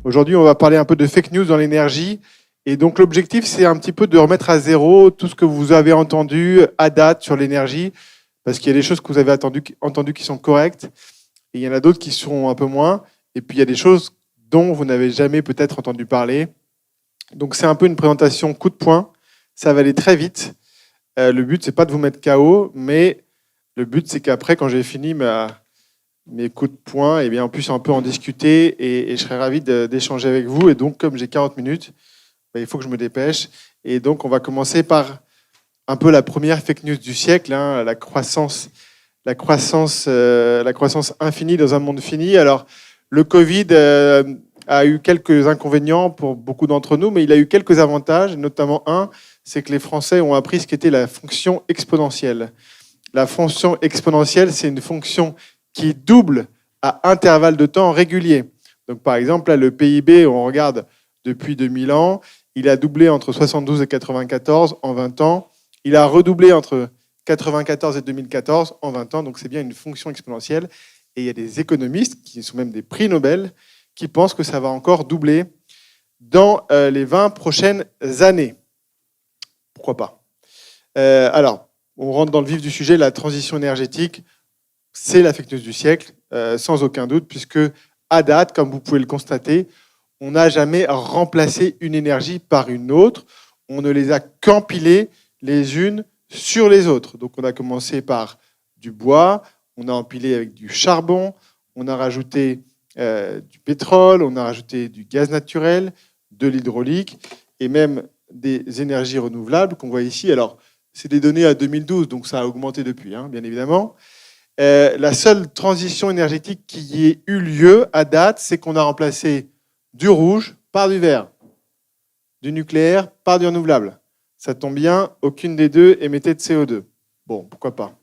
Aujourd'hui, on va parler un peu de fake news dans l'énergie. Et donc, l'objectif, c'est un petit peu de remettre à zéro tout ce que vous avez entendu à date sur l'énergie, parce qu'il y a des choses que vous avez entendues qui sont correctes, et il y en a d'autres qui sont un peu moins. Et puis, il y a des choses dont vous n'avez jamais peut-être entendu parler. Donc, c'est un peu une présentation coup de poing. Ça va aller très vite. Le but, c'est pas de vous mettre KO, mais le but, c'est qu'après, quand j'ai fini mes coups de poing, eh bien, on puisse un peu en discuter et je serais ravi d'échanger avec vous. Et donc, comme j'ai 40 minutes, il faut que je me dépêche. Et donc, on va commencer par un peu la première fake news du siècle, hein, la croissance infinie dans un monde fini. Alors, le Covid a eu quelques inconvénients pour beaucoup d'entre nous, mais il a eu quelques avantages, notamment un, c'est que les Français ont appris ce qu'était la fonction exponentielle. La fonction exponentielle, c'est une fonction qui double à intervalles de temps réguliers. Donc, par exemple, là, le PIB, on regarde depuis 2000 ans, il a doublé entre 72 et 94 en 20 ans. Il a redoublé entre 94 et 2014 en 20 ans. Donc, c'est bien une fonction exponentielle. Et il y a des économistes, qui sont même des prix Nobel, qui pensent que ça va encore doubler dans les 20 prochaines années. Pourquoi pas ? Alors, on rentre dans le vif du sujet, la transition énergétique, c'est la fake news du siècle, sans aucun doute, puisque à date, comme vous pouvez le constater, on n'a jamais remplacé une énergie par une autre. On ne les a qu'empilées les unes sur les autres. Donc on a commencé par du bois, on a empilé avec du charbon, on a rajouté du pétrole, on a rajouté du gaz naturel, de l'hydraulique et même des énergies renouvelables qu'on voit ici. Alors, c'est des données à 2012, donc ça a augmenté depuis, hein, bien évidemment. La seule transition énergétique qui ait eu lieu à date, c'est qu'on a remplacé du rouge par du vert, du nucléaire par du renouvelable. Ça tombe bien, aucune des deux émettait de CO2. Bon, pourquoi pas.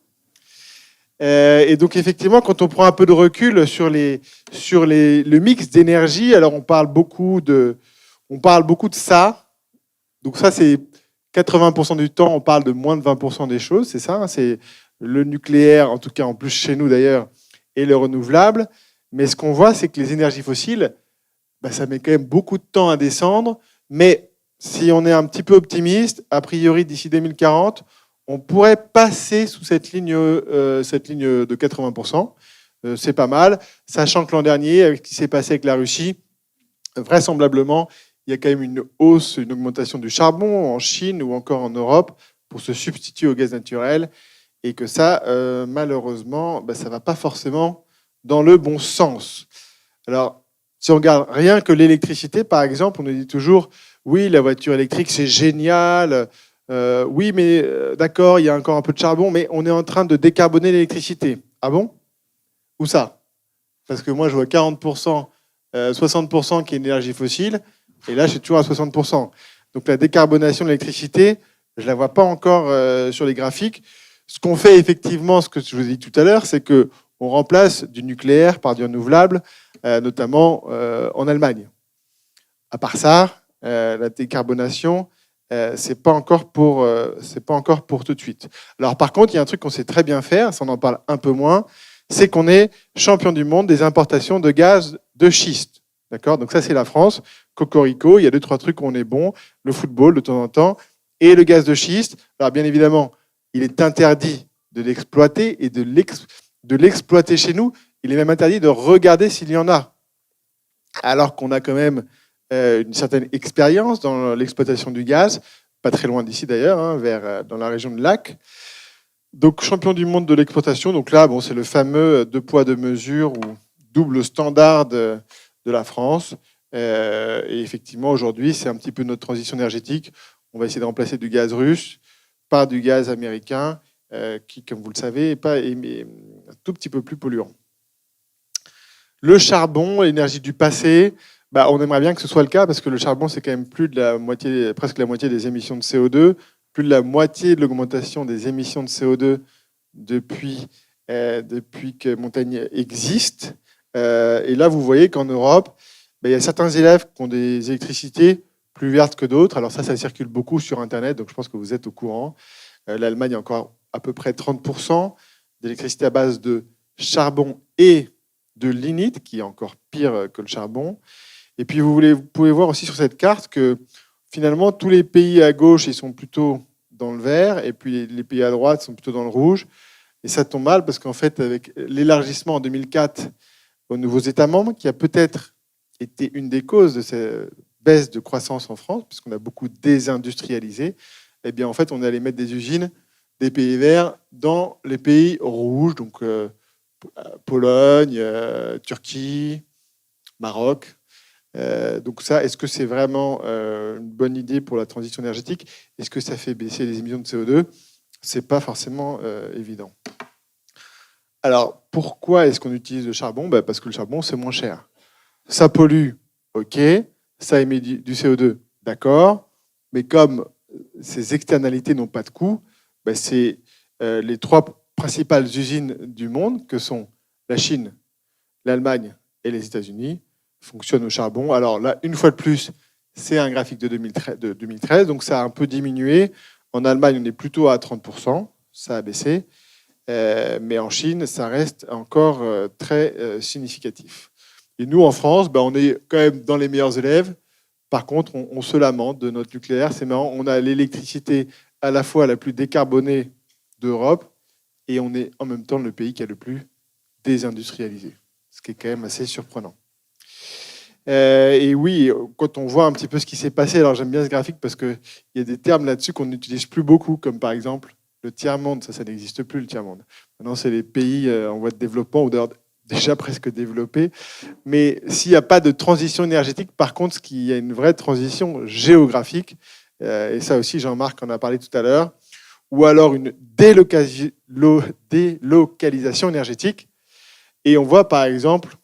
Et donc effectivement, quand on prend un peu de recul sur le mix d'énergie, alors on parle beaucoup de ça. Donc ça, c'est 80% du temps, on parle de moins de 20% des choses, c'est ça. C'est le nucléaire, en tout cas en plus chez nous d'ailleurs, et le renouvelable. Mais ce qu'on voit, c'est que les énergies fossiles, ça met quand même beaucoup de temps à descendre. Mais si on est un petit peu optimiste, a priori d'ici 2040, on pourrait passer sous cette ligne de 80%. C'est pas mal, sachant que l'an dernier, avec ce qui s'est passé avec la Russie, vraisemblablement, il y a quand même une hausse, une augmentation du charbon en Chine ou encore en Europe pour se substituer au gaz naturel, et que ça, malheureusement, ça ne va pas forcément dans le bon sens. Alors, si on regarde rien que l'électricité, par exemple, on nous dit toujours « oui, la voiture électrique, c'est génial, oui, mais d'accord, il y a encore un peu de charbon, mais on est en train de décarboner l'électricité. » Ah bon ? Où ça ? Parce que moi, je vois 40%, 60% qui est une énergie fossile, et là, je suis toujours à 60%. Donc la décarbonation de l'électricité, je ne la vois pas encore sur les graphiques. Ce qu'on fait effectivement, ce que je vous ai dit tout à l'heure, c'est qu'on remplace du nucléaire par du renouvelable, notamment en Allemagne. À part ça, la décarbonation, c'est pas encore pour tout de suite. Alors par contre, il y a un truc qu'on sait très bien faire, ça on en parle un peu moins, c'est qu'on est champion du monde des importations de gaz de schiste. D'accord ? Donc ça, c'est la France. Cocorico, il y a 2-3 trucs où on est bon. Le football, de temps en temps. Et le gaz de schiste, alors bien évidemment, il est interdit de l'exploiter et de l'exploiter chez nous. Il est même interdit de regarder s'il y en a. Alors qu'on a quand même une certaine expérience dans l'exploitation du gaz, pas très loin d'ici d'ailleurs, hein, dans la région de Lac. Donc champion du monde de l'exploitation. Donc là, c'est le fameux 2 poids 2 mesures ou double standard de la France. Et effectivement, aujourd'hui, c'est un petit peu notre transition énergétique. On va essayer de remplacer du gaz russe par du gaz américain, qui, comme vous le savez, est un tout petit peu plus polluant. Le charbon, l'énergie du passé, on aimerait bien que ce soit le cas, parce que le charbon, c'est quand même presque la moitié des émissions de CO2, plus de la moitié de l'augmentation des émissions de CO2 depuis que Montaigne existe. Et là, vous voyez qu'en Europe, il y a certains élèves qui ont des électricités plus vertes que d'autres. Alors ça circule beaucoup sur Internet, donc je pense que vous êtes au courant. L'Allemagne a encore à peu près 30% d'électricité à base de charbon et de lignite, qui est encore pire que le charbon. Et puis vous pouvez voir aussi sur cette carte que finalement tous les pays à gauche ils sont plutôt dans le vert et puis les pays à droite sont plutôt dans le rouge. Et ça tombe mal parce qu'en fait avec l'élargissement en 2004 aux nouveaux États membres, qui a peut-être été une des causes de cette baisse de croissance en France, puisqu'on a beaucoup désindustrialisé, eh bien en fait on allait mettre des usines des pays verts dans les pays rouges, donc Pologne, Turquie, Maroc. Donc ça, est-ce que c'est vraiment une bonne idée pour la transition énergétique? Est-ce que ça fait baisser les émissions de CO2? C'est pas forcément évident. Alors, pourquoi est-ce qu'on utilise le charbon? Parce que le charbon, c'est moins cher. Ça pollue, ok. Ça émet du CO2, d'accord. Mais comme ces externalités n'ont pas de coût, c'est les trois principales usines du monde, que sont la Chine, l'Allemagne et les États-Unis, fonctionnent au charbon. Alors là, une fois de plus, c'est un graphique de 2013, donc ça a un peu diminué. En Allemagne, on est plutôt à 30%, ça a baissé. Mais en Chine, ça reste encore très significatif. Et nous, en France, on est quand même dans les meilleurs élèves. Par contre, on se lamente de notre nucléaire. C'est marrant, on a l'électricité à la fois la plus décarbonée d'Europe et on est en même temps le pays qui a le plus désindustrialisé, ce qui est quand même assez surprenant. Et oui, quand on voit un petit peu ce qui s'est passé, alors j'aime bien ce graphique parce qu'il y a des termes là-dessus qu'on n'utilise plus beaucoup, comme par exemple le tiers-monde. Ça n'existe plus, le tiers-monde. Maintenant, c'est les pays en voie de développement ou d'ailleurs déjà presque développés. Mais s'il n'y a pas de transition énergétique, par contre, il y a une vraie transition géographique. Et ça aussi, Jean-Marc en a parlé tout à l'heure. Ou alors une délocalisation énergétique. Et on voit par exemple,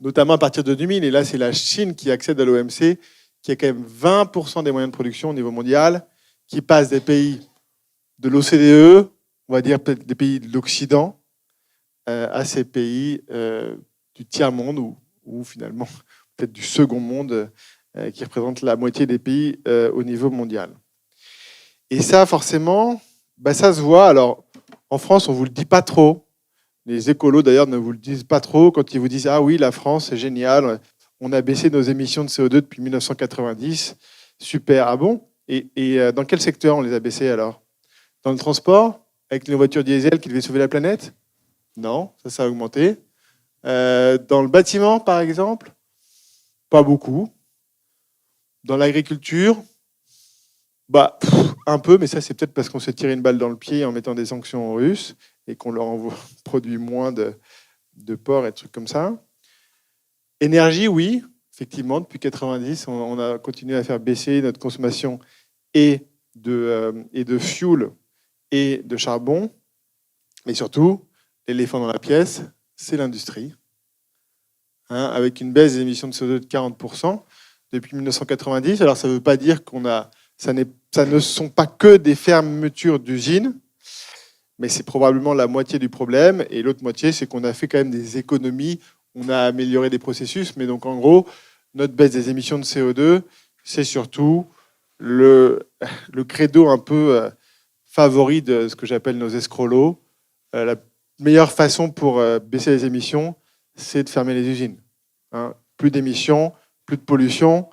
notamment à partir de 2000, et là c'est la Chine qui accède à l'OMC, qui a quand même 20% des moyens de production au niveau mondial, qui passe des pays de l'OCDE, on va dire peut-être des pays de l'Occident, à ces pays du tiers-monde, ou finalement peut-être du second monde, qui représentent la moitié des pays au niveau mondial. Et ça, forcément, ça se voit. Alors, en France, on ne vous le dit pas trop. Les écolos, d'ailleurs, ne vous le disent pas trop quand ils vous disent « Ah oui, la France, c'est génial, on a baissé nos émissions de CO2 depuis 1990. Super, ah bon ?» Et dans quel secteur on les a baissées alors? Dans le transport, avec les voitures diesel qui devaient sauver la planète? Non, ça a augmenté. Dans le bâtiment, par exemple? Pas beaucoup. Dans l'agriculture? Un peu, mais ça, c'est peut-être parce qu'on s'est tiré une balle dans le pied en mettant des sanctions aux Russes et qu'on leur produit moins de porc et de trucs comme ça. Énergie, oui, effectivement, depuis 90, on a continué à faire baisser notre consommation et de fuel et de charbon. Mais surtout, l'éléphant dans la pièce, c'est l'industrie. Avec une baisse des émissions de CO2 de 40% depuis 1990. Alors, ça ne veut pas dire ça ne sont pas que des fermetures d'usines, mais c'est probablement la moitié du problème. Et l'autre moitié, c'est qu'on a fait quand même des économies, on a amélioré des processus. Mais donc, en gros, notre baisse des émissions de CO2, c'est surtout le credo un peu favori de ce que j'appelle nos escrolos. La meilleure façon pour baisser les émissions, c'est de fermer les usines. Plus d'émissions, plus de pollution,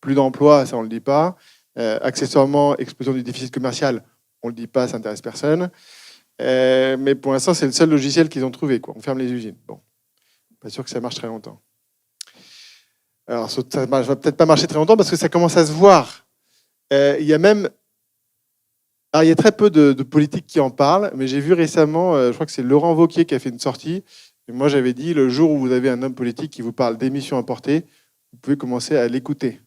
plus d'emplois, ça on ne le dit pas. Accessoirement, explosion du déficit commercial, on ne le dit pas, ça n'intéresse personne. Mais pour l'instant, c'est le seul logiciel qu'ils ont trouvé. On ferme les usines. Pas sûr que ça marche très longtemps. Alors, ça ne va peut-être pas marcher très longtemps parce que ça commence à se voir. Il y a très peu de politiques qui en parlent, mais j'ai vu récemment, je crois que c'est Laurent Wauquiez qui a fait une sortie. Et moi, j'avais dit, le jour où vous avez un homme politique qui vous parle d'émissions importées, vous pouvez commencer à l'écouter.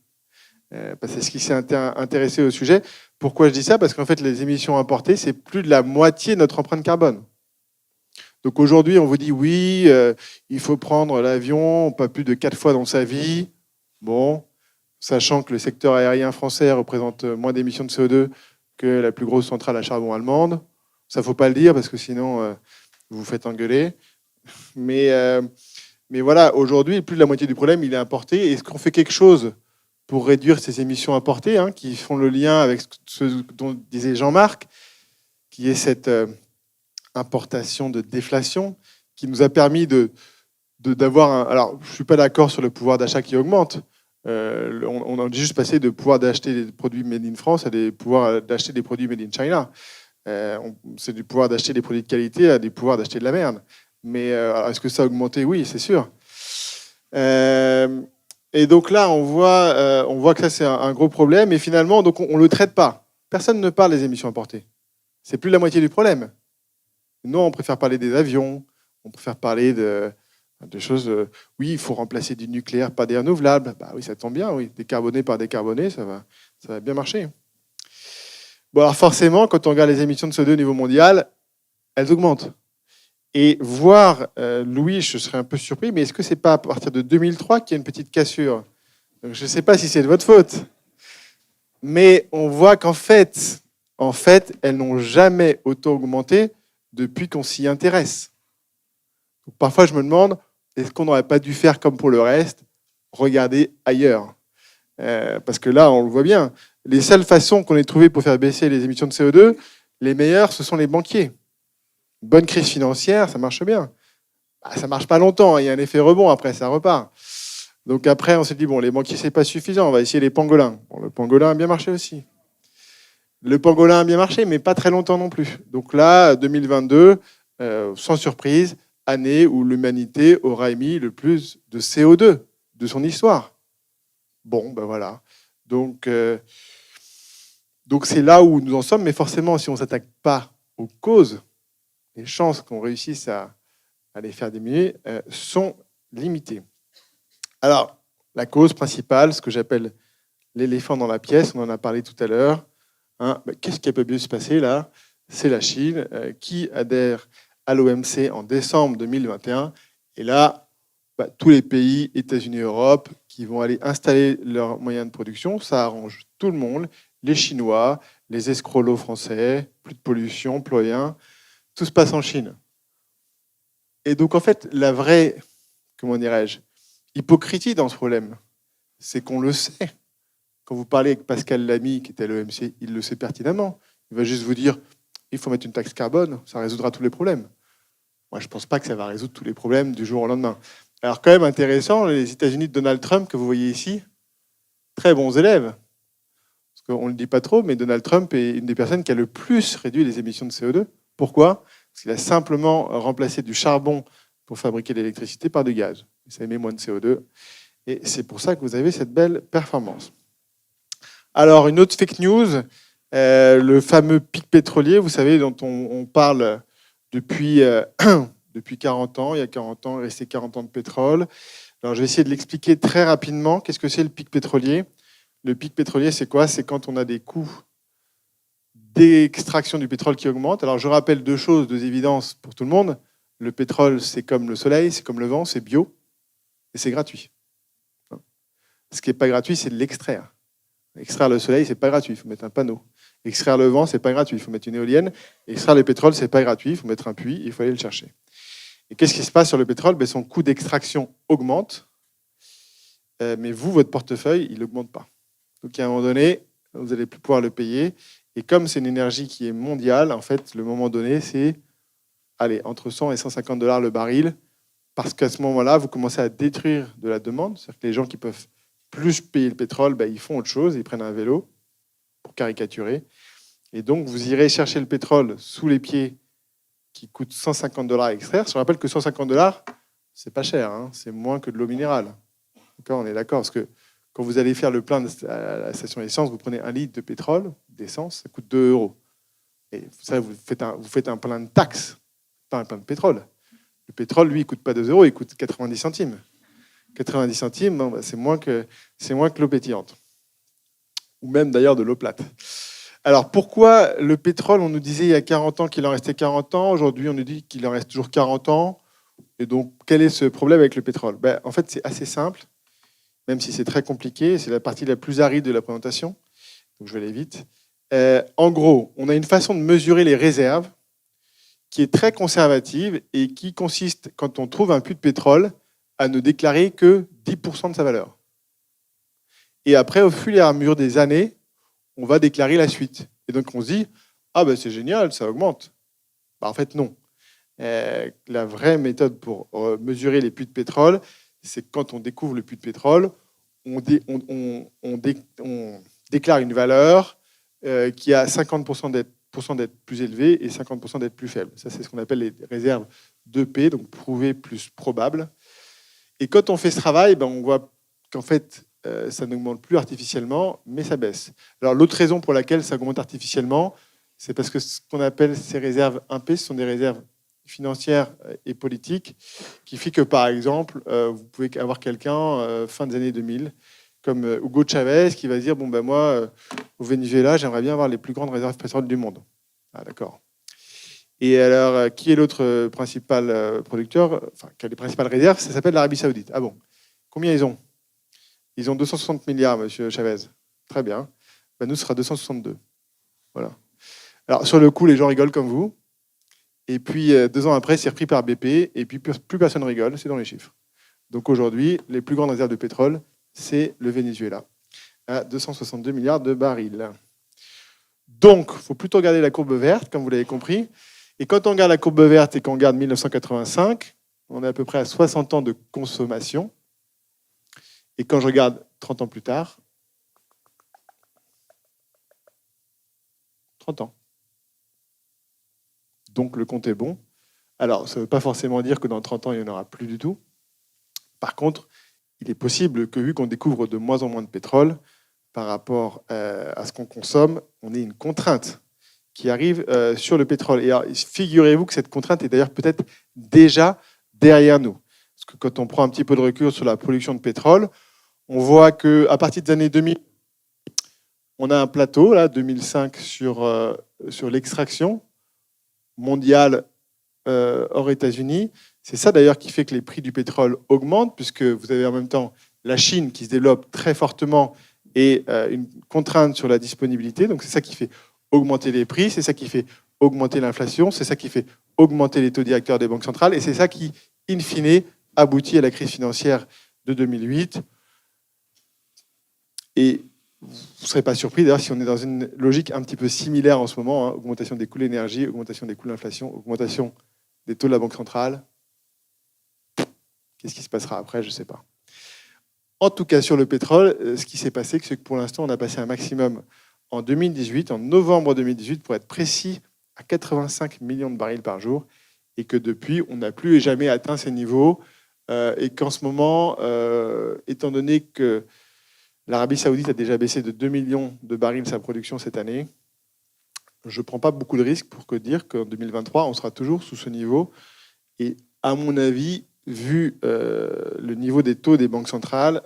Parce que c'est ce qui s'est intéressé au sujet. Pourquoi je dis ça? Parce qu'en fait, les émissions importées, c'est plus de la moitié de notre empreinte carbone. Donc aujourd'hui, on vous dit oui, il faut prendre l'avion pas plus de 4 fois dans sa vie. Bon, sachant que le secteur aérien français représente moins d'émissions de CO2 que la plus grosse centrale à charbon allemande. Ça, faut pas le dire parce que sinon, vous vous faites engueuler. Mais voilà, aujourd'hui, plus de la moitié du problème, il est importé. Est-ce qu'on fait quelque chose pour réduire ces émissions importées, qui font le lien avec ce dont disait Jean-Marc, qui est cette importation de déflation, qui nous a permis de Alors, je ne suis pas d'accord sur le pouvoir d'achat qui augmente. On a juste passé de pouvoir d'acheter des produits made in France à des pouvoirs d'acheter des produits made in China. C'est du pouvoir d'acheter des produits de qualité à des pouvoirs d'acheter de la merde. Mais est-ce que ça a augmenté? Oui, c'est sûr. Et donc là, on voit que ça, c'est un gros problème. Et finalement, donc, on ne le traite pas. Personne ne parle des émissions importées. C'est plus la moitié du problème. Nous, on préfère parler des avions, on préfère parler de choses. Oui, il faut remplacer du nucléaire par des renouvelables. Bah oui, ça tombe bien, oui. Décarboné par décarboné, ça va bien marcher. Bon, alors forcément, quand on regarde les émissions de CO2 au niveau mondial, elles augmentent. Et voir, Louis, je serais un peu surpris, mais est-ce que c'est pas à partir de 2003 qu'il y a une petite cassure? Donc, je ne sais pas si c'est de votre faute. Mais on voit qu'en fait, elles n'ont jamais autant augmenté depuis qu'on s'y intéresse. Donc, parfois, je me demande, est-ce qu'on n'aurait pas dû faire comme pour le reste, regarder ailleurs? Parce que là, on le voit bien, les seules façons qu'on ait trouvées pour faire baisser les émissions de CO2, les meilleures, ce sont les banquiers. Une bonne crise financière, ça marche bien. Ça ne marche pas longtemps, il y a un effet rebond, après, ça repart. Donc après, on s'est dit, bon, les banquiers, c'est pas suffisant, on va essayer les pangolins. Bon, le pangolin a bien marché aussi. Le pangolin a bien marché, mais pas très longtemps non plus. Donc là, 2022, sans surprise, année où l'humanité aura émis le plus de CO2 de son histoire. Bon, ben voilà. Donc c'est là où nous en sommes, mais forcément, si on ne s'attaque pas aux causes, les chances qu'on réussisse à les faire diminuer sont limitées. Alors, la cause principale, ce que j'appelle l'éléphant dans la pièce, on en a parlé tout à l'heure. Qu'est-ce qui a pu se passer là? C'est la Chine qui adhère à l'OMC en décembre 2021. Et là, tous les pays, États-Unis et Europe, qui vont aller installer leurs moyens de production, ça arrange tout le monde, les Chinois, les escrolos français, plus de pollution, plus rien. Tout se passe en Chine. Et donc, en fait, la vraie, comment dirais-je, hypocrisie dans ce problème, c'est qu'on le sait. Quand vous parlez avec Pascal Lamy, qui était à l'OMC, il le sait pertinemment. Il va juste vous dire, il faut mettre une taxe carbone, ça résoudra tous les problèmes. Moi, je ne pense pas que ça va résoudre tous les problèmes du jour au lendemain. Alors, quand même intéressant, les États-Unis de Donald Trump, que vous voyez ici, très bons élèves. Parce qu'on ne le dit pas trop, mais Donald Trump est une des personnes qui a le plus réduit les émissions de CO2. Pourquoi? Parce qu'il a simplement remplacé du charbon pour fabriquer l'électricité par du gaz. Ça émet moins de CO2. Et c'est pour ça que vous avez cette belle performance. Alors, une autre fake news, le fameux pic pétrolier, vous savez, dont on parle depuis 40 ans. Il y a 40 ans, il restait 40 ans de pétrole. Alors, je vais essayer de l'expliquer très rapidement. Qu'est-ce que c'est le pic pétrolier? Le pic pétrolier, c'est quoi? C'est quand on a des coûts d'extraction du pétrole qui augmentent. Alors, je rappelle deux choses, deux évidences pour tout le monde. Le pétrole, c'est comme le soleil, c'est comme le vent, c'est bio et c'est gratuit. Ce qui n'est pas gratuit, c'est de l'extraire. Extraire le soleil, c'est pas gratuit, il faut mettre un panneau. Extraire le vent, c'est pas gratuit, il faut mettre une éolienne. Extraire le pétrole, c'est pas gratuit, il faut mettre un puits, il faut aller le chercher. Et qu'est-ce qui se passe sur le pétrole? Son coût d'extraction augmente, mais vous, votre portefeuille, il n'augmente pas. Donc à un moment donné, vous n'allez plus pouvoir le payer. Et comme c'est une énergie qui est mondiale, en fait, le moment donné, c'est entre 100 et 150 $ le baril, parce qu'à ce moment-là, vous commencez à détruire de la demande. C'est-à-dire que les gens qui peuvent plus payer le pétrole, ils font autre chose, ils prennent un vélo, pour caricaturer. Et donc, vous irez chercher le pétrole sous les pieds qui coûte 150 $ à extraire. Je rappelle que 150 $, c'est pas cher, hein, c'est moins que de l'eau minérale. On est d'accord, parce que quand vous allez faire le plein à la station essence, vous prenez 1 litre de pétrole, d'essence, ça coûte 2 €. Et ça, vous faites un plein de taxes, pas un plein de pétrole. Le pétrole, lui, il ne coûte pas 2 €, il coûte 90 centimes. 90 centimes, c'est moins que l'eau pétillante. Ou même d'ailleurs de l'eau plate. Alors pourquoi le pétrole, on nous disait il y a 40 ans qu'il en restait 40 ans, aujourd'hui on nous dit qu'il en reste toujours 40 ans, et donc quel est ce problème avec le pétrole? En fait c'est assez simple, même si c'est très compliqué, c'est la partie la plus aride de la présentation, donc je vais aller vite. En gros, on a une façon de mesurer les réserves qui est très conservative et qui consiste, quand on trouve un puits de pétrole, à ne déclarer que 10% de sa valeur. Et après, au fur et à mesure des années, on va déclarer la suite. Et donc, on se dit, c'est génial, ça augmente. En fait, non. La vraie méthode pour mesurer les puits de pétrole, c'est que quand on découvre le puits de pétrole, on déclare une valeur qui a 50% d'être plus élevée et 50% d'être plus faible. Ça, c'est ce qu'on appelle les réserves 2P, donc prouvé plus probable. Et quand on fait ce travail, on voit qu'en fait, ça n'augmente plus artificiellement, mais ça baisse. Alors, l'autre raison pour laquelle ça augmente artificiellement, c'est parce que ce qu'on appelle ces réserves 1P, ce sont des réserves financières et politiques, qui fait que, par exemple, vous pouvez avoir quelqu'un, fin des années 2000, comme Hugo Chavez, qui va dire, moi, au Venezuela, j'aimerais bien avoir les plus grandes réserves pétrolières du monde. Ah, d'accord. Et alors, qui est l'autre principal producteur, enfin, qui a les principales réserves? Ça s'appelle l'Arabie Saoudite. Ah bon? Combien ils ont? Ils ont 260 milliards, monsieur Chavez. Très bien. Nous, ce sera 262. Voilà. Alors, sur le coup, les gens rigolent comme vous. Et puis, 2 ans après, c'est repris par BP. Et puis, plus personne rigole. C'est dans les chiffres. Donc, aujourd'hui, les plus grandes réserves de pétrole, c'est le Venezuela, à 262 milliards de barils. Donc, il faut plutôt regarder la courbe verte, comme vous l'avez compris. Et quand on regarde la courbe verte et qu'on regarde 1985, on est à peu près à 60 ans de consommation. Et quand je regarde 30 ans plus tard, 30 ans. Donc le compte est bon. Alors, ça ne veut pas forcément dire que dans 30 ans, il n'y en aura plus du tout. Par contre, il est possible que, vu qu'on découvre de moins en moins de pétrole, par rapport à ce qu'on consomme, on ait une contrainte qui arrive sur le pétrole. Et alors, figurez-vous que cette contrainte est d'ailleurs peut-être déjà derrière nous. Parce que quand on prend un petit peu de recul sur la production de pétrole, on voit qu'à partir des années 2000, on a un plateau, là, 2005, sur l'extraction mondiale hors États-Unis. C'est ça d'ailleurs qui fait que les prix du pétrole augmentent, puisque vous avez en même temps la Chine qui se développe très fortement et une contrainte sur la disponibilité. Donc c'est ça qui fait augmenter les prix, c'est ça qui fait augmenter l'inflation, c'est ça qui fait augmenter les taux directeurs des banques centrales, et c'est ça qui, in fine, aboutit à la crise financière de 2008. Et vous ne serez pas surpris d'ailleurs si on est dans une logique un petit peu similaire en ce moment, augmentation des coûts de l'énergie, augmentation des coûts de l'inflation, augmentation des taux de la Banque centrale. Qu'est-ce qui se passera après? Je ne sais pas. En tout cas, sur le pétrole, ce qui s'est passé, c'est que pour l'instant, on a passé un maximum en 2018, en novembre 2018, pour être précis, à 85 millions de barils par jour, et que depuis, on n'a plus et jamais atteint ces niveaux, et qu'en ce moment, étant donné que l'Arabie Saoudite a déjà baissé de 2 millions de barils sa production cette année, je ne prends pas beaucoup de risques pour dire qu'en 2023, on sera toujours sous ce niveau. Et à mon avis, vu le niveau des taux des banques centrales,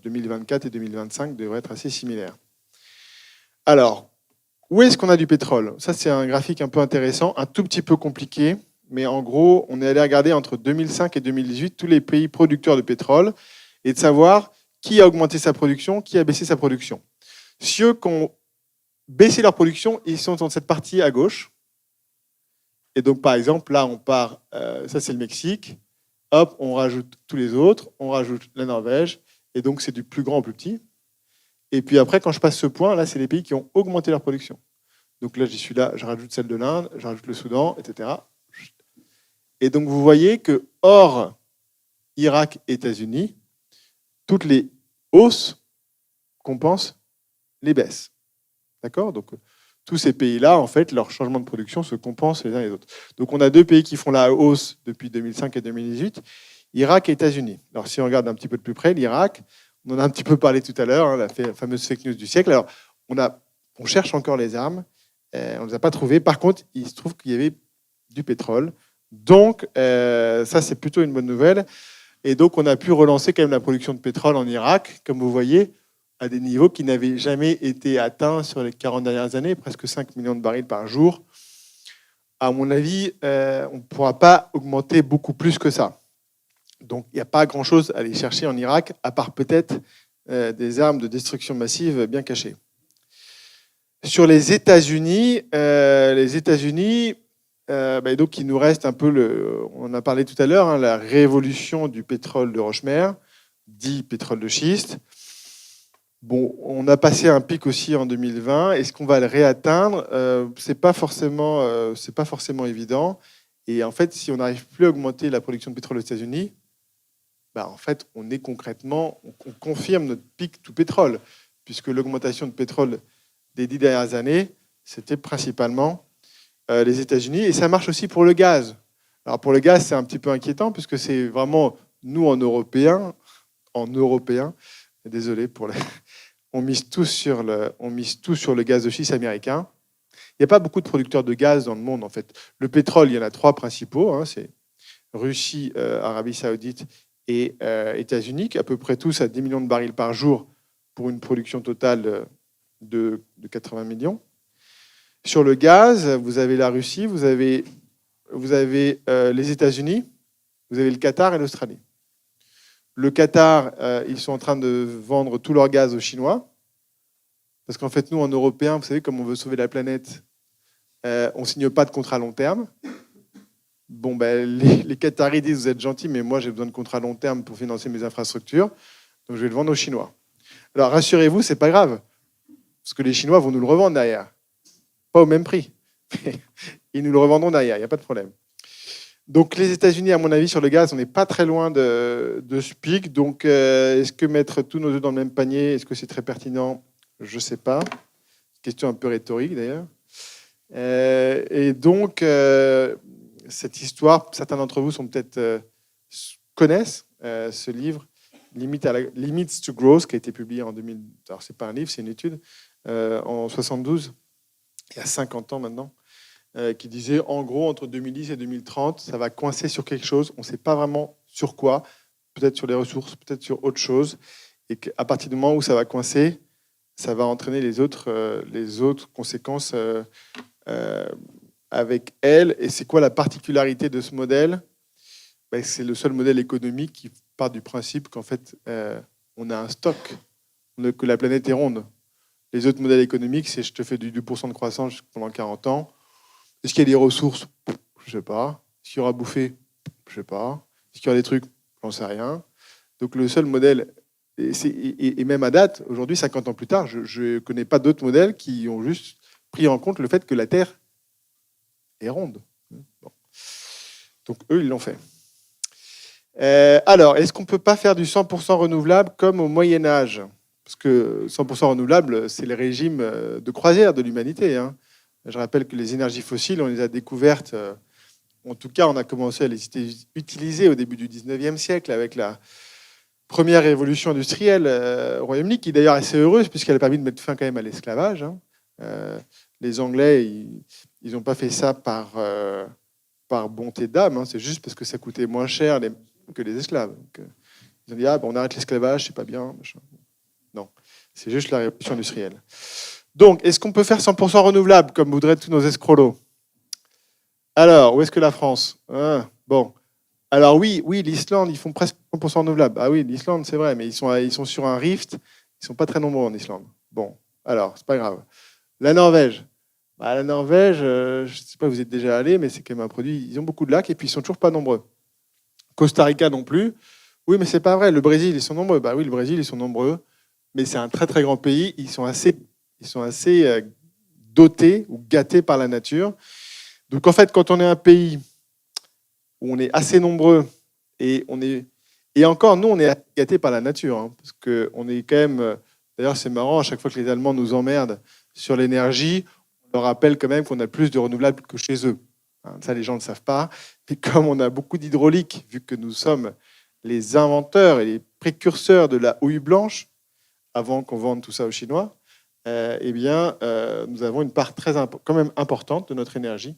2024 et 2025 devraient être assez similaires. Alors, où est-ce qu'on a du pétrole? Ça, c'est un graphique un peu intéressant, un tout petit peu compliqué, mais en gros, on est allé regarder entre 2005 et 2018 tous les pays producteurs de pétrole et de savoir qui a augmenté sa production, qui a baissé sa production. Ceux qui ont baissé leur production, ils sont dans cette partie à gauche. Et donc, par exemple, là, on part, ça c'est le Mexique, hop, on rajoute tous les autres, on rajoute la Norvège, et donc c'est du plus grand au plus petit. Et puis après, quand je passe ce point, là, c'est les pays qui ont augmenté leur production. Donc là, j'y suis là, je rajoute celle de l'Inde, je rajoute le Soudan, etc. Et donc, vous voyez que, hors Irak, États-Unis, toutes les hausses compensent les baisses. D'accord? Donc, tous ces pays-là, en fait, leur changement de production se compense les uns les autres. Donc, on a 2 pays qui font la hausse depuis 2005 et 2018, Irak et États-Unis. Alors, si on regarde un petit peu de plus près, l'Irak, on en a un petit peu parlé tout à l'heure, la fameuse fake news du siècle. Alors, on cherche encore les armes, on ne les a pas trouvées. Par contre, il se trouve qu'il y avait du pétrole. Donc, ça, c'est plutôt une bonne nouvelle. Et donc, on a pu relancer quand même la production de pétrole en Irak, comme vous voyez, à des niveaux qui n'avaient jamais été atteints sur les 40 dernières années, presque 5 millions de barils par jour. À mon avis, on ne pourra pas augmenter beaucoup plus que ça. Donc, il n'y a pas grand-chose à aller chercher en Irak, à part peut-être des armes de destruction massive bien cachées. Sur les États-Unis, donc il nous reste un peu, on en a parlé tout à l'heure, la révolution du pétrole de Rochemer, dit pétrole de schiste. Bon, on a passé un pic aussi en 2020. Est-ce qu'on va le réatteindre? C'est pas forcément évident. Et en fait, si on n'arrive plus à augmenter la production de pétrole aux États-Unis, en fait, on confirme notre pic tout pétrole, puisque l'augmentation de pétrole des 10 dernières années, c'était principalement les États-Unis. Et ça marche aussi pour le gaz. Alors pour le gaz, c'est un petit peu inquiétant, puisque c'est vraiment nous, en Européens, désolé pour on mise tout sur le gaz de schiste américain. Il n'y a pas beaucoup de producteurs de gaz dans le monde, en fait. Le pétrole, il y en a 3 principaux. C'est Russie, Arabie Saoudite et États-Unis, à peu près tous à 10 millions de barils par jour pour une production totale de 80 millions. Sur le gaz, vous avez la Russie, vous avez les États-Unis, vous avez le Qatar et l'Australie. Le Qatar, ils sont en train de vendre tout leur gaz aux Chinois. Parce qu'en fait, nous, en Européens, vous savez, comme on veut sauver la planète, on ne signe pas de contrat à long terme. Bon, les Qataris disent, vous êtes gentils, mais moi, j'ai besoin de contrats à long terme pour financer mes infrastructures. Donc, je vais le vendre aux Chinois. Alors, rassurez-vous, ce n'est pas grave. Parce que les Chinois vont nous le revendre derrière. Pas au même prix. Ils nous le revendront derrière, il n'y a pas de problème. Donc les États-Unis, à mon avis, sur le gaz, on n'est pas très loin de ce pic. Donc est-ce que mettre tous nos œufs dans le même panier, est-ce que c'est très pertinent? Je ne sais pas. Question un peu rhétorique d'ailleurs. Et donc cette histoire, certains d'entre vous connaissent ce livre, Limits to Growth, qui a été publié en 2000. Alors c'est pas un livre, c'est une étude en 72, il y a 50 ans maintenant. Qui disait, en gros, entre 2010 et 2030, ça va coincer sur quelque chose. On ne sait pas vraiment sur quoi, peut-être sur les ressources, peut-être sur autre chose. Et qu'à partir du moment où ça va coincer, ça va entraîner les autres conséquences avec elle. Et c'est quoi la particularité de ce modèle? C'est le seul modèle économique qui part du principe qu'en fait, on a un stock, que la planète est ronde. Les autres modèles économiques, c'est je te fais du 2% de croissance pendant 40 ans. Est-ce qu'il y a des ressources? Je ne sais pas. Est-ce qu'il y aura bouffé? Je ne sais pas. Est-ce qu'il y aura des trucs? J'en sais rien. Donc le seul modèle, et même à date, aujourd'hui, 50 ans plus tard, je ne connais pas d'autres modèles qui ont juste pris en compte le fait que la Terre est ronde. Bon. Donc eux, ils l'ont fait. Alors, est-ce qu'on ne peut pas faire du 100% renouvelable comme au Moyen-Âge? Parce que 100% renouvelable, c'est le régime de croisière de l'humanité, hein. Je rappelle que les énergies fossiles, on les a découvertes, en tout cas, on a commencé à les utiliser au début du 19e siècle avec la première révolution industrielle au Royaume-Uni, qui d'ailleurs est assez heureuse puisqu'elle a permis de mettre fin quand même à l'esclavage. Les Anglais, ils n'ont pas fait ça par bonté d'âme, c'est juste parce que ça coûtait moins cher que les esclaves. Donc, ils ont dit, on arrête l'esclavage, c'est pas bien. Non, c'est juste la révolution industrielle. Donc, est-ce qu'on peut faire 100% renouvelable, comme voudraient tous nos escrolos? Alors, où est-ce que la France? Bon. Alors oui, l'Islande, ils font presque 100% renouvelable. Ah oui, l'Islande, c'est vrai, mais ils sont sur un rift. Ils ne sont pas très nombreux en Islande. Bon, alors, c'est pas grave. La Norvège. La Norvège, je ne sais pas si vous êtes déjà allé, mais c'est quand même un produit. Ils ont beaucoup de lacs et puis ils ne sont toujours pas nombreux. Costa Rica non plus. Oui, mais c'est pas vrai. Le Brésil, ils sont nombreux. Oui, le Brésil, ils sont nombreux. Mais c'est un très, très grand pays. Ils sont assez dotés ou gâtés par la nature. Donc en fait, quand on est un pays où on est assez nombreux et encore, nous, on est gâtés par la nature, hein, parce qu'on est quand même... D'ailleurs, c'est marrant, à chaque fois que les Allemands nous emmerdent sur l'énergie, on leur rappelle quand même qu'on a plus de renouvelables que chez eux. Ça, les gens ne le savent pas. Mais comme on a beaucoup d'hydraulique, vu que nous sommes les inventeurs et les précurseurs de la houille blanche, avant qu'on vende tout ça aux Chinois, nous avons une part quand même importante de notre énergie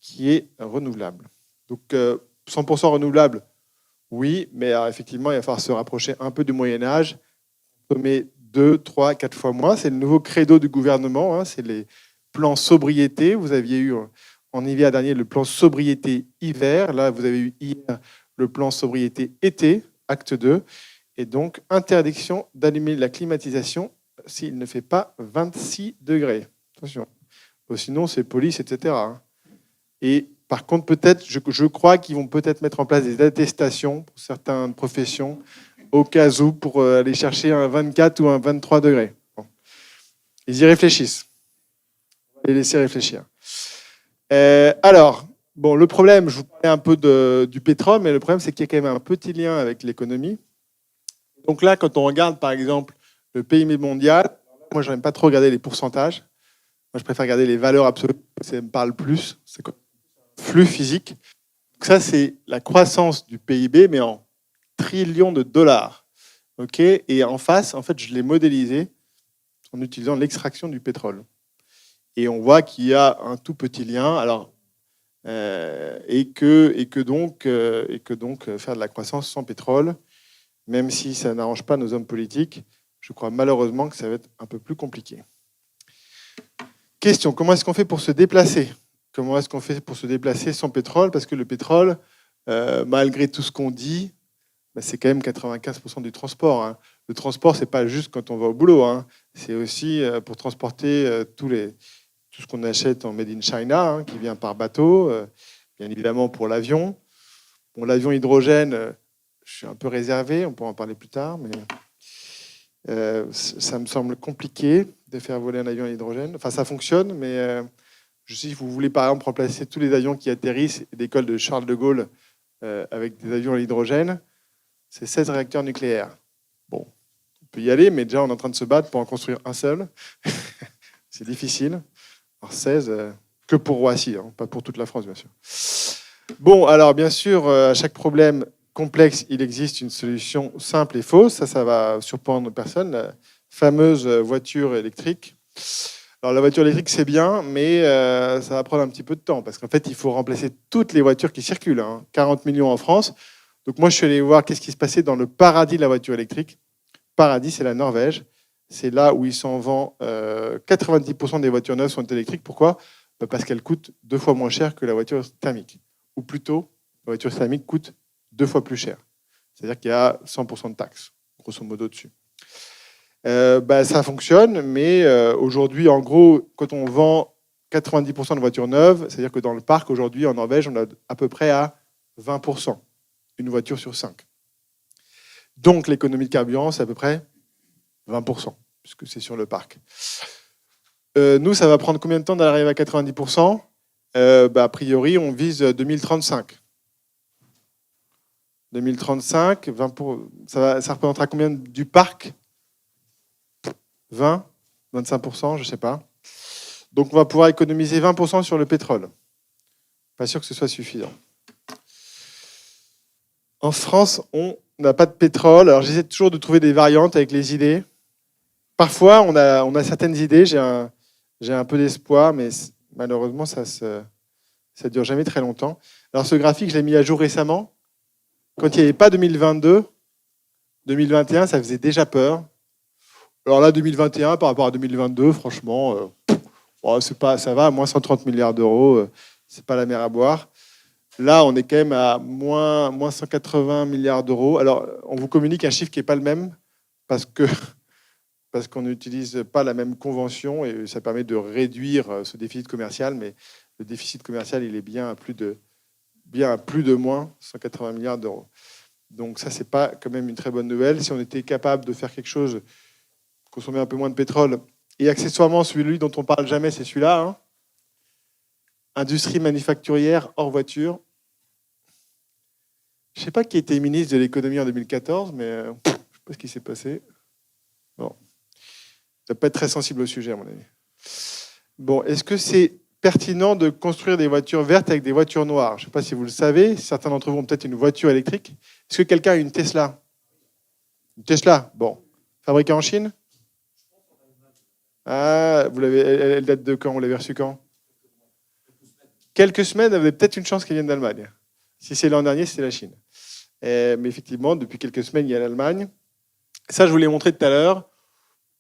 qui est renouvelable. Donc 100% renouvelable, oui, mais alors, effectivement, il va falloir se rapprocher un peu du Moyen-Âge, consommer 2, 3, 4 fois moins. C'est le nouveau credo du gouvernement, hein, c'est les plans sobriété. Vous aviez eu en hiver dernier le plan sobriété hiver. Là, vous avez eu hier le plan sobriété été, acte 2. Et donc, interdiction d'allumer la climatisation s'il ne fait pas 26 degrés. Attention. Sinon, c'est police, etc. Et par contre, peut-être, je crois qu'ils vont peut-être mettre en place des attestations pour certaines professions, au cas où, pour aller chercher un 24 ou un 23 degrés. Bon. Ils y réfléchissent. On va les laisser réfléchir. Alors, Bon, le problème, je vous parlais un peu du pétrole, mais le problème, c'est qu'il y a quand même un petit lien avec l'économie. Donc là, quand on regarde, par exemple, le PIB mondial, moi, je n'aime pas trop regarder les pourcentages. Moi, je préfère regarder les valeurs absolues. Ça me parle plus. C'est quoi? Flux physique. Donc ça, c'est la croissance du PIB, mais en trillions de dollars. OK? Et en face, en fait, je l'ai modélisé en utilisant l'extraction du pétrole. Et on voit qu'il y a un tout petit lien. Alors, et que donc faire de la croissance sans pétrole, même si ça n'arrange pas nos hommes politiques, je crois malheureusement que ça va être un peu plus compliqué. Question, comment est-ce qu'on fait pour se déplacer? Comment est-ce qu'on fait pour se déplacer sans pétrole? Parce que le pétrole, malgré tout ce qu'on dit, c'est quand même 95% du transport. Hein. Le transport, c'est pas juste quand on va au boulot. Hein. C'est aussi pour transporter tout ce qu'on achète en Made in China, hein, qui vient par bateau, bien évidemment pour l'avion. Bon, l'avion hydrogène, je suis un peu réservé, on pourra en parler plus tard, mais ça me semble compliqué de faire voler un avion à hydrogène. Enfin, ça fonctionne, mais je sais si vous voulez par exemple remplacer tous les avions qui atterrissent d'école de Charles de Gaulle avec des avions à hydrogène, c'est 16 réacteurs nucléaires. Bon, on peut y aller, mais déjà on est en train de se battre pour en construire un seul. C'est difficile. Alors 16, que pour Roissy, hein, pas pour toute la France, bien sûr. Bon, alors bien sûr, à chaque problème complexe, il existe une solution simple et fausse. Ça va surprendre personne. La fameuse voiture électrique. Alors la voiture électrique, c'est bien, mais ça va prendre un petit peu de temps, parce qu'en fait, il faut remplacer toutes les voitures qui circulent. Hein, 40 millions en France. Donc moi, je suis allé voir qu'est-ce qui se passait dans le paradis de la voiture électrique. Paradis, c'est la Norvège. C'est là où il s'en vend 90% des voitures neuves sont électriques. Pourquoi? Parce qu'elles coûtent 2 fois moins cher que la voiture thermique. Ou plutôt, la voiture thermique coûte 2 fois plus cher. C'est-à-dire qu'il y a 100% de taxes, grosso modo, dessus. Ça fonctionne, mais aujourd'hui, en gros, quand on vend 90% de voitures neuves, c'est-à-dire que dans le parc, aujourd'hui, en Norvège, on a à peu près à 20%, une voiture sur 5. Donc, l'économie de carburant, c'est à peu près 20%, puisque c'est sur le parc. Nous, ça va prendre combien de temps d'arriver à 90%? A priori, on vise 2035. 2035, ça représentera combien du parc? 20, 25%, je ne sais pas. Donc, on va pouvoir économiser 20% sur le pétrole. Pas sûr que ce soit suffisant. En France, on n'a pas de pétrole. Alors, j'essaie toujours de trouver des variantes avec les idées. Parfois, on a certaines idées. J'ai un peu d'espoir, mais malheureusement, ça ne dure jamais très longtemps. Alors, ce graphique, je l'ai mis à jour récemment. Quand il n'y avait pas 2022, 2021, ça faisait déjà peur. Alors là, 2021 par rapport à 2022, franchement, ça va, moins 130 milliards d'euros, c'est pas la mer à boire. Là, on est quand même à moins 180 milliards d'euros. Alors, on vous communique un chiffre qui n'est pas le même parce qu'on n'utilise pas la même convention et ça permet de réduire ce déficit commercial, mais le déficit commercial, il est bien à plus de moins 180 milliards d'euros. Donc ça, c'est pas quand même une très bonne nouvelle. Si on était capable de faire quelque chose, consommer un peu moins de pétrole, et accessoirement, celui dont on parle jamais, c'est celui-là. Hein. Industrie manufacturière hors voiture. Je ne sais pas qui était ministre de l'économie en 2014, mais je ne sais pas ce qui s'est passé. Bon. Ça ne doit pas être très sensible au sujet, à mon avis. Bon, est-ce que c'est pertinent de construire des voitures vertes avec des voitures noires? Je ne sais pas si vous le savez. Certains d'entre vous ont peut-être une voiture électrique. Est-ce que quelqu'un a une Tesla? Une Tesla, bon. Fabriquée en Chine? Ah, elle date de quand? Vous l'avez reçue quand? Quelques semaines, vous avez peut-être une chance qu'elle vienne d'Allemagne. Si c'est l'an dernier, c'est la Chine. Mais effectivement, depuis quelques semaines, il y a l'Allemagne. Ça, je vous l'ai montré tout à l'heure.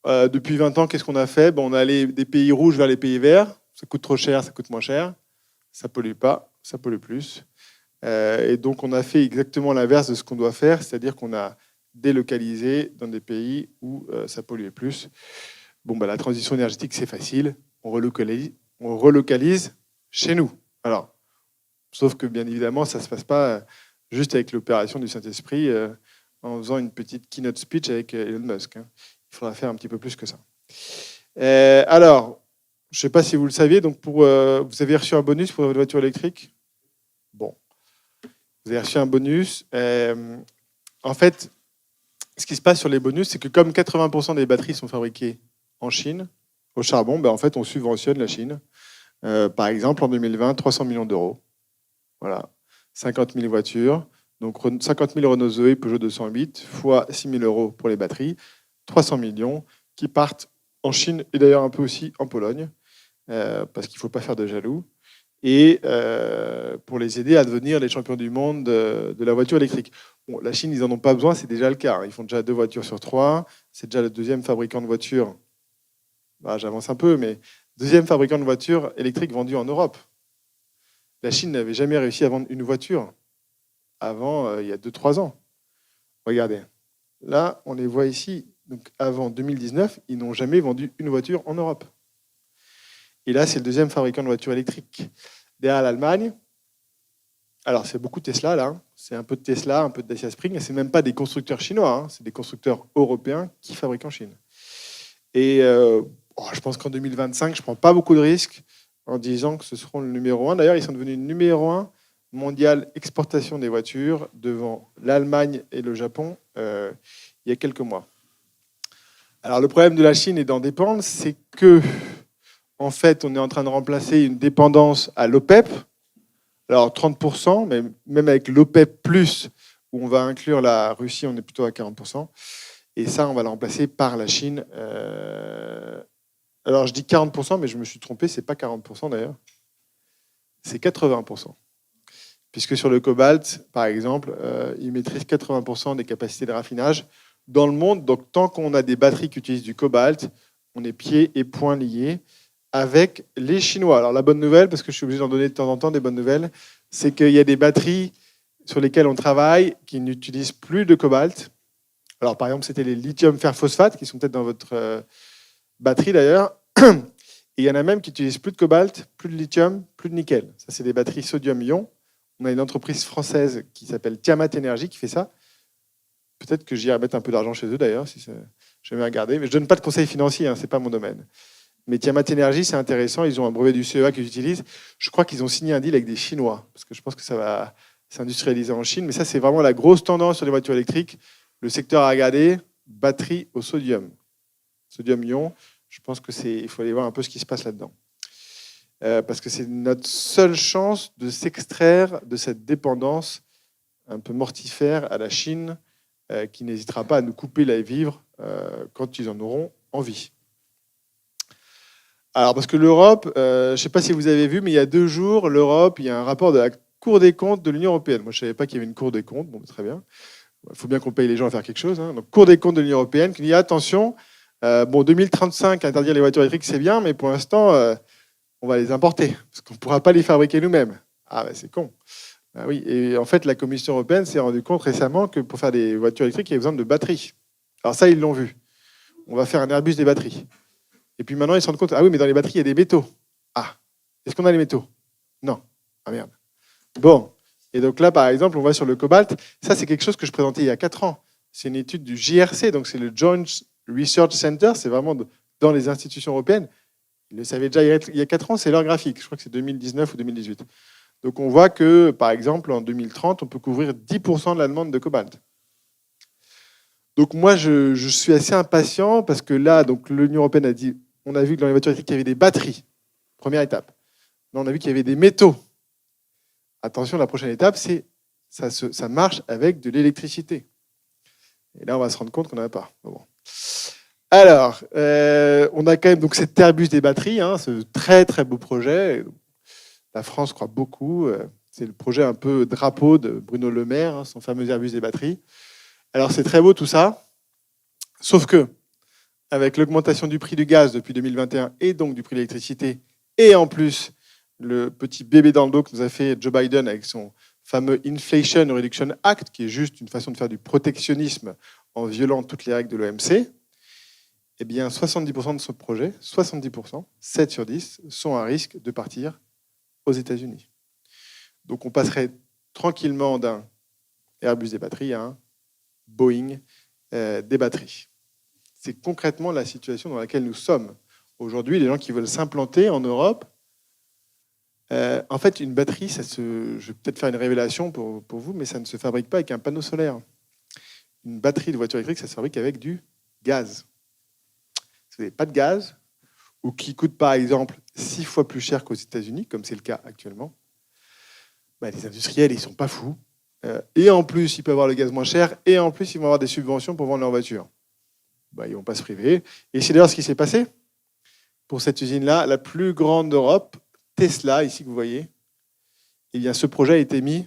Depuis 20 ans, qu'est-ce qu'on a fait? On a allé des pays rouges vers les pays verts. Ça coûte trop cher, ça coûte moins cher. Ça pollue pas, ça pollue plus. Et donc, on a fait exactement l'inverse de ce qu'on doit faire, c'est-à-dire qu'on a délocalisé dans des pays où ça polluait plus. La transition énergétique, c'est facile. On relocalise chez nous. Alors, sauf que, bien évidemment, ça ne se passe pas juste avec l'opération du Saint-Esprit en faisant une petite keynote speech avec Elon Musk. Hein. Il faudra faire un petit peu plus que ça. Alors, je ne sais pas si vous le saviez, donc vous avez reçu un bonus pour votre voiture électrique? Vous avez reçu un bonus. En fait, ce qui se passe sur les bonus, c'est que comme 80% des batteries sont fabriquées en Chine, au charbon, en fait, on subventionne la Chine. Par exemple, en 2020, 300 millions d'euros. Voilà. 50 000 voitures. Donc 50 000 Renault Zoé, Peugeot 208, fois 6 000 euros pour les batteries. 300 millions qui partent en Chine et d'ailleurs un peu aussi en Pologne, parce qu'il ne faut pas faire de jaloux, et pour les aider à devenir les champions du monde de la voiture électrique. Bon, la Chine, ils n'en ont pas besoin, c'est déjà le cas. Ils font déjà 2 voitures sur 3. C'est déjà le 2e fabricant de voitures. J'avance un peu, mais 2e fabricant de voitures électriques vendues en Europe. La Chine n'avait jamais réussi à vendre une voiture avant, il y a 2-3 ans. Regardez. Là, on les voit ici. Donc, avant 2019, ils n'ont jamais vendu une voiture en Europe. Et là, c'est le 2e fabricant de voitures électriques. Derrière l'Allemagne, alors c'est beaucoup de Tesla, là. C'est un peu de Tesla, un peu de Dacia Spring. Et ce n'est même pas des constructeurs chinois, hein. C'est des constructeurs européens qui fabriquent en Chine. Et je pense qu'en 2025, je ne prends pas beaucoup de risques en disant que ce seront le numéro 1. D'ailleurs, ils sont devenus numéro 1 mondial exportation des voitures devant l'Allemagne et le Japon il y a quelques mois. Alors, le problème de la Chine et d'en dépendre, c'est que en fait, on est en train de remplacer une dépendance à l'OPEP. Alors 30%, mais même avec l'OPEP+, où on va inclure la Russie, on est plutôt à 40%. Et ça, on va le remplacer par la Chine. Alors je dis 40%, mais je me suis trompé, c'est pas 40% d'ailleurs. C'est 80%. Puisque sur le cobalt, par exemple, ils maîtrisent 80% des capacités de raffinage dans le monde. Donc tant qu'on a des batteries qui utilisent du cobalt, on est pieds et poings liés avec les Chinois. Alors la bonne nouvelle, parce que je suis obligé d'en donner de temps en temps des bonnes nouvelles, c'est qu'il y a des batteries sur lesquelles on travaille qui n'utilisent plus de cobalt. Alors par exemple, c'était les lithium fer phosphate qui sont peut-être dans votre batterie d'ailleurs. Et il y en a même qui n'utilisent plus de cobalt, plus de lithium, plus de nickel. Ça, c'est des batteries sodium-ion. On a une entreprise française qui s'appelle Tiamat Energy qui fait ça. Peut-être que j'irai mettre un peu d'argent chez eux d'ailleurs, si je vais regarder. Mais je ne donne pas de conseils financiers, hein, ce n'est pas mon domaine. Mais Tiamat Energy, c'est intéressant. Ils ont un brevet du CEA qu'ils utilisent. Je crois qu'ils ont signé un deal avec des Chinois, parce que je pense que ça va s'industrialiser en Chine. Mais ça, c'est vraiment la grosse tendance sur les voitures électriques. Le secteur à regarder, batterie au sodium. Sodium-ion, je pense qu'il faut aller voir un peu ce qui se passe là-dedans. Parce que c'est notre seule chance de s'extraire de cette dépendance un peu mortifère à la Chine, qui n'hésitera pas à nous couper la vivre quand ils en auront envie. Alors, parce que l'Europe, je ne sais pas si vous avez vu, mais il y a 2 jours, l'Europe, il y a un rapport de la Cour des comptes de l'Union européenne. Moi, je ne savais pas qu'il y avait une Cour des comptes. Bon, très bien. Il faut bien qu'on paye les gens à faire quelque chose. Hein. Donc, Cour des comptes de l'Union européenne qui dit attention, 2035, interdire les voitures électriques, c'est bien, mais pour l'instant, on va les importer, parce qu'on ne pourra pas les fabriquer nous-mêmes. Ah, c'est con. Oui. Et en fait, la Commission européenne s'est rendue compte récemment que pour faire des voitures électriques, il y a besoin de batteries. Alors ça, ils l'ont vu. On va faire un Airbus des batteries. Et puis maintenant, ils se rendent compte, ah oui, mais dans les batteries, il y a des métaux. Ah, est-ce qu'on a les métaux? Non. Ah merde. Bon. Et donc là, par exemple, on voit sur le cobalt, ça, c'est quelque chose que je présentais il y a 4 ans. C'est une étude du JRC, donc c'est le Joint Research Center, c'est vraiment dans les institutions européennes. Ils le savaient déjà il y a 4 ans, c'est leur graphique. Je crois que c'est 2019 ou 2018. Donc on voit que, par exemple, en 2030, on peut couvrir 10% de la demande de cobalt. Donc moi, je suis assez impatient parce que là, l'Union européenne a dit, on a vu que dans les voitures électriques, il y avait des batteries. Première étape. Là, on a vu qu'il y avait des métaux. Attention, la prochaine étape, c'est ça marche avec de l'électricité. Et là, on va se rendre compte qu'on n'en a pas. Bon. Alors, on a quand même donc cet Airbus des batteries, hein, ce très très beau projet. La France croit beaucoup. C'est le projet un peu drapeau de Bruno Le Maire, hein, son fameux Airbus des batteries. Alors c'est très beau tout ça, sauf que avec l'augmentation du prix du gaz depuis 2021 et donc du prix de l'électricité, et en plus le petit bébé dans le dos que nous a fait Joe Biden avec son fameux Inflation Reduction Act, qui est juste une façon de faire du protectionnisme en violant toutes les règles de l'OMC, eh bien 70% de ce projet, 70%, 7 sur 10, sont à risque de partir aux États-Unis. Donc on passerait tranquillement d'un Airbus des batteries à un Boeing des batteries. C'est concrètement la situation dans laquelle nous sommes. Aujourd'hui, les gens qui veulent s'implanter en Europe, En fait, une batterie, je vais peut-être faire une révélation pour vous, mais ça ne se fabrique pas avec un panneau solaire. Une batterie de voiture électrique, ça se fabrique avec du gaz. Si vous n'avez pas de gaz, ou qui coûte par exemple 6 fois plus cher qu'aux États-Unis, comme c'est le cas actuellement, les industriels, ils ne sont pas fous. Et en plus, ils peuvent avoir le gaz moins cher, et en plus, ils vont avoir des subventions pour vendre leur voiture. Ils ne vont pas se priver. Et c'est d'ailleurs ce qui s'est passé pour cette usine-là, la plus grande d'Europe, Tesla, ici que vous voyez. Eh bien, ce projet a été mis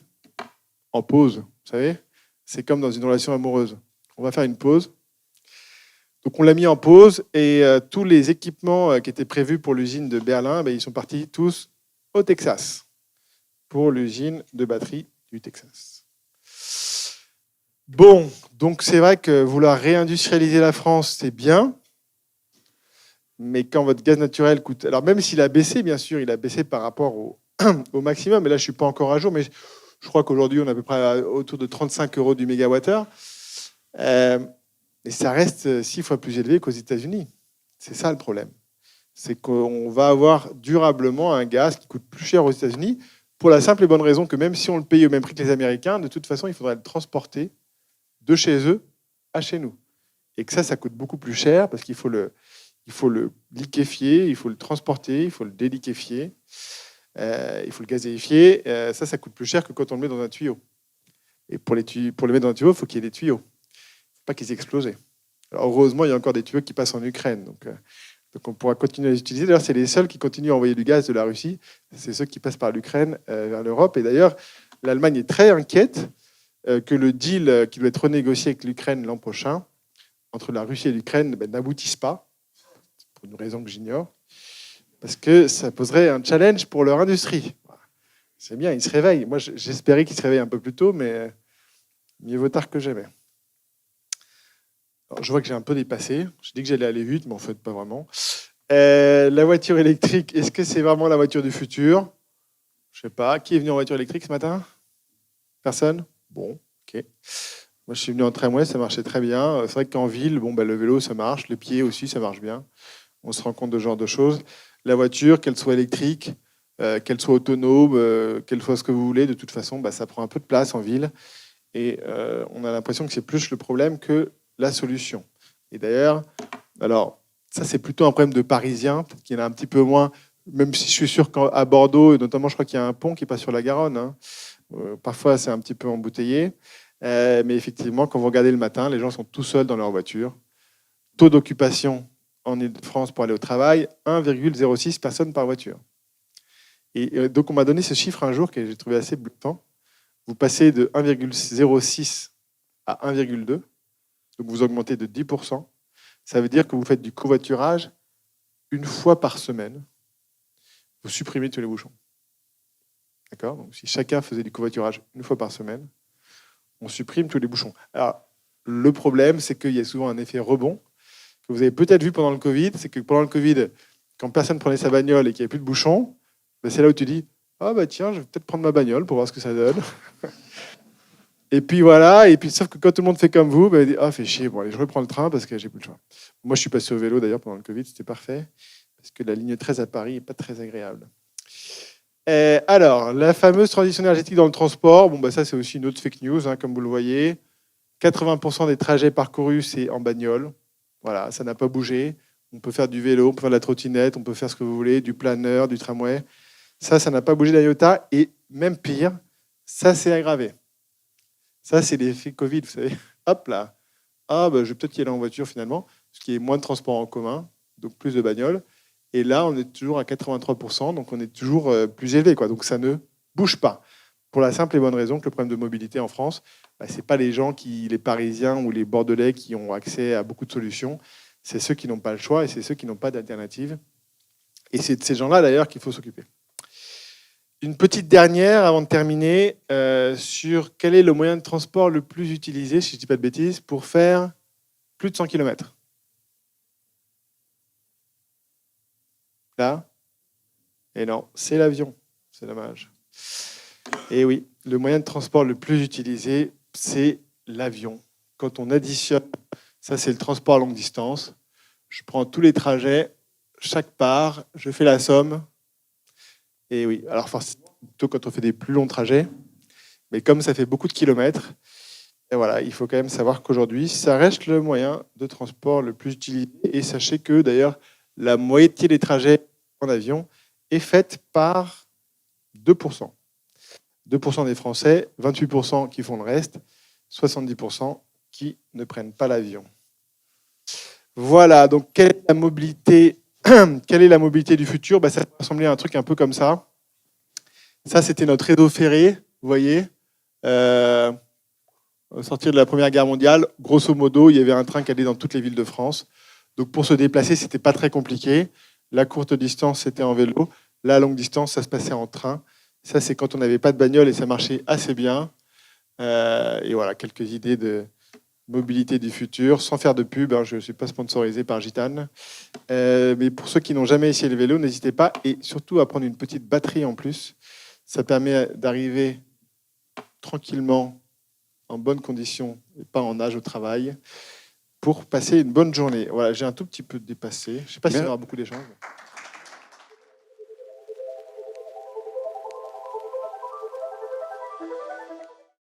en pause. Vous savez, c'est comme dans une relation amoureuse. On va faire une pause. Donc, on l'a mis en pause et tous les équipements qui étaient prévus pour l'usine de Berlin, ils sont partis tous au Texas pour l'usine de batterie du Texas. Bon, donc c'est vrai que vouloir réindustrialiser la France, c'est bien, mais quand votre gaz naturel coûte... Alors même s'il a baissé, bien sûr, il a baissé par rapport au maximum, et là je ne suis pas encore à jour, mais je crois qu'aujourd'hui on est à peu près autour de 35 € du mégawattheure, et ça reste 6 fois plus élevé qu'aux États-Unis. C'est ça le problème. C'est qu'on va avoir durablement un gaz qui coûte plus cher aux États-Unis, pour la simple et bonne raison que même si on le paye au même prix que les Américains, de toute façon, il faudrait le transporter de chez eux à chez nous. Et que ça coûte beaucoup plus cher parce qu'il faut le liquéfier, il faut le transporter, il faut le déliquéfier, il faut le gazéifier. Ça coûte plus cher que quand on le met dans un tuyau. Et pour le mettre dans un tuyau, il faut qu'il y ait des tuyaux. Il ne faut pas qu'ils explosent. Alors heureusement, il y a encore des tuyaux qui passent en Ukraine. Donc on pourra continuer à les utiliser. D'ailleurs, c'est les seuls qui continuent à envoyer du gaz de la Russie. C'est ceux qui passent par l'Ukraine vers l'Europe. Et d'ailleurs, l'Allemagne est très inquiète que le deal qui doit être renégocié avec l'Ukraine l'an prochain, entre la Russie et l'Ukraine, n'aboutisse pas, pour une raison que j'ignore, parce que ça poserait un challenge pour leur industrie. C'est bien, ils se réveillent. Moi, j'espérais qu'ils se réveillent un peu plus tôt, mais mieux vaut tard que jamais. Alors, je vois que j'ai un peu dépassé. Je dis que j'allais aller vite, mais en fait, pas vraiment. La voiture électrique, est-ce que c'est vraiment la voiture du futur? Je ne sais pas. Qui est venu en voiture électrique ce matin? Personne? Bon, ok. Moi, je suis venu en tramway, ça marchait très bien. C'est vrai qu'en ville, le vélo, ça marche. Les pieds aussi, ça marche bien. On se rend compte de ce genre de choses. La voiture, qu'elle soit électrique, qu'elle soit autonome, qu'elle soit ce que vous voulez, de toute façon, ça prend un peu de place en ville. Et on a l'impression que c'est plus le problème que la solution. Et d'ailleurs, alors, ça, c'est plutôt un problème de Parisiens, peut-être qu'il y en a un petit peu moins, même si je suis sûr qu'à Bordeaux, et notamment, je crois qu'il y a un pont qui passe sur la Garonne. Hein. Parfois, c'est un petit peu embouteillé. Mais effectivement, quand vous regardez le matin, les gens sont tout seuls dans leur voiture. Taux d'occupation en Ile-de-France pour aller au travail, 1,06 personnes par voiture. Et donc, on m'a donné ce chiffre un jour que j'ai trouvé assez bluffant. Vous passez de 1,06 à 1,2, donc vous augmentez de 10%. Ça veut dire que vous faites du covoiturage une fois par semaine. Vous supprimez tous les bouchons. D'accord? Donc, si chacun faisait du covoiturage une fois par semaine, on supprime tous les bouchons. Alors, le problème, c'est qu'il y a souvent un effet rebond que vous avez peut-être vu pendant le Covid. C'est que pendant le Covid, quand personne prenait sa bagnole et qu'il n'y avait plus de bouchons, c'est là où tu dis « Ah tiens, je vais peut-être prendre ma bagnole pour voir ce que ça donne. » Et puis voilà, et puis sauf que quand tout le monde fait comme vous, il dit « Ah, fait chier, bon allez, je reprends le train parce que j'ai plus le choix. » Moi, je suis passé au vélo d'ailleurs pendant le Covid, c'était parfait, parce que la ligne 13 à Paris n'est pas très agréable. Alors, la fameuse transition énergétique dans le transport, ça c'est aussi une autre fake news, hein, comme vous le voyez. 80% des trajets parcourus, c'est en bagnole. Voilà, ça n'a pas bougé. On peut faire du vélo, on peut faire de la trottinette, on peut faire ce que vous voulez, du planeur, du tramway. Ça n'a pas bougé d'IOTA. Et même pire, ça s'est aggravé. Ça, c'est l'effet Covid, vous savez. Hop là. Je vais peut-être y aller en voiture finalement, ce qui est moins de transport en commun, donc plus de bagnoles. Et là, on est toujours à 83%, donc on est toujours plus élevé, quoi. Donc ça ne bouge pas. Pour la simple et bonne raison que le problème de mobilité en France, ce n'est pas les gens, les Parisiens ou les Bordelais qui ont accès à beaucoup de solutions, c'est ceux qui n'ont pas le choix et c'est ceux qui n'ont pas d'alternative. Et c'est de ces gens-là, d'ailleurs, qu'il faut s'occuper. Une petite dernière, avant de terminer, sur quel est le moyen de transport le plus utilisé, si je ne dis pas de bêtises, pour faire plus de 100 km. Là? Et non, c'est l'avion. C'est dommage. Et oui, le moyen de transport le plus utilisé, c'est l'avion. Quand on additionne, ça c'est le transport à longue distance, je prends tous les trajets, chaque part, je fais la somme, Et oui, alors forcément, plutôt quand on fait des plus longs trajets, mais comme ça fait beaucoup de kilomètres, et voilà, il faut quand même savoir qu'aujourd'hui, ça reste le moyen de transport le plus utilisé. Et sachez que d'ailleurs, la moitié des trajets en avion est faite par 2%. 2% des Français, 28% qui font le reste, 70% qui ne prennent pas l'avion. Voilà, donc quelle est la mobilité, quelle est la mobilité du futur? Ça va ressembler à un truc un peu comme ça. Ça, c'était notre réseau ferré, vous voyez. Au sortir de la Première Guerre mondiale, grosso modo, il y avait un train qui allait dans toutes les villes de France. Donc pour se déplacer, c'était pas très compliqué. La courte distance, c'était en vélo. La longue distance, ça se passait en train. Ça, c'est quand on n'avait pas de bagnole et ça marchait assez bien. Et voilà, quelques idées de mobilité du futur. Sans faire de pub, je ne suis pas sponsorisé par Gitane. Mais pour ceux qui n'ont jamais essayé le vélo, n'hésitez pas. Et surtout à prendre une petite batterie en plus. Ça permet d'arriver tranquillement en bonnes conditions et pas en âge au travail pour passer une bonne journée. Voilà, j'ai un tout petit peu dépassé. Je ne sais pas s'il y aura beaucoup d'échanges.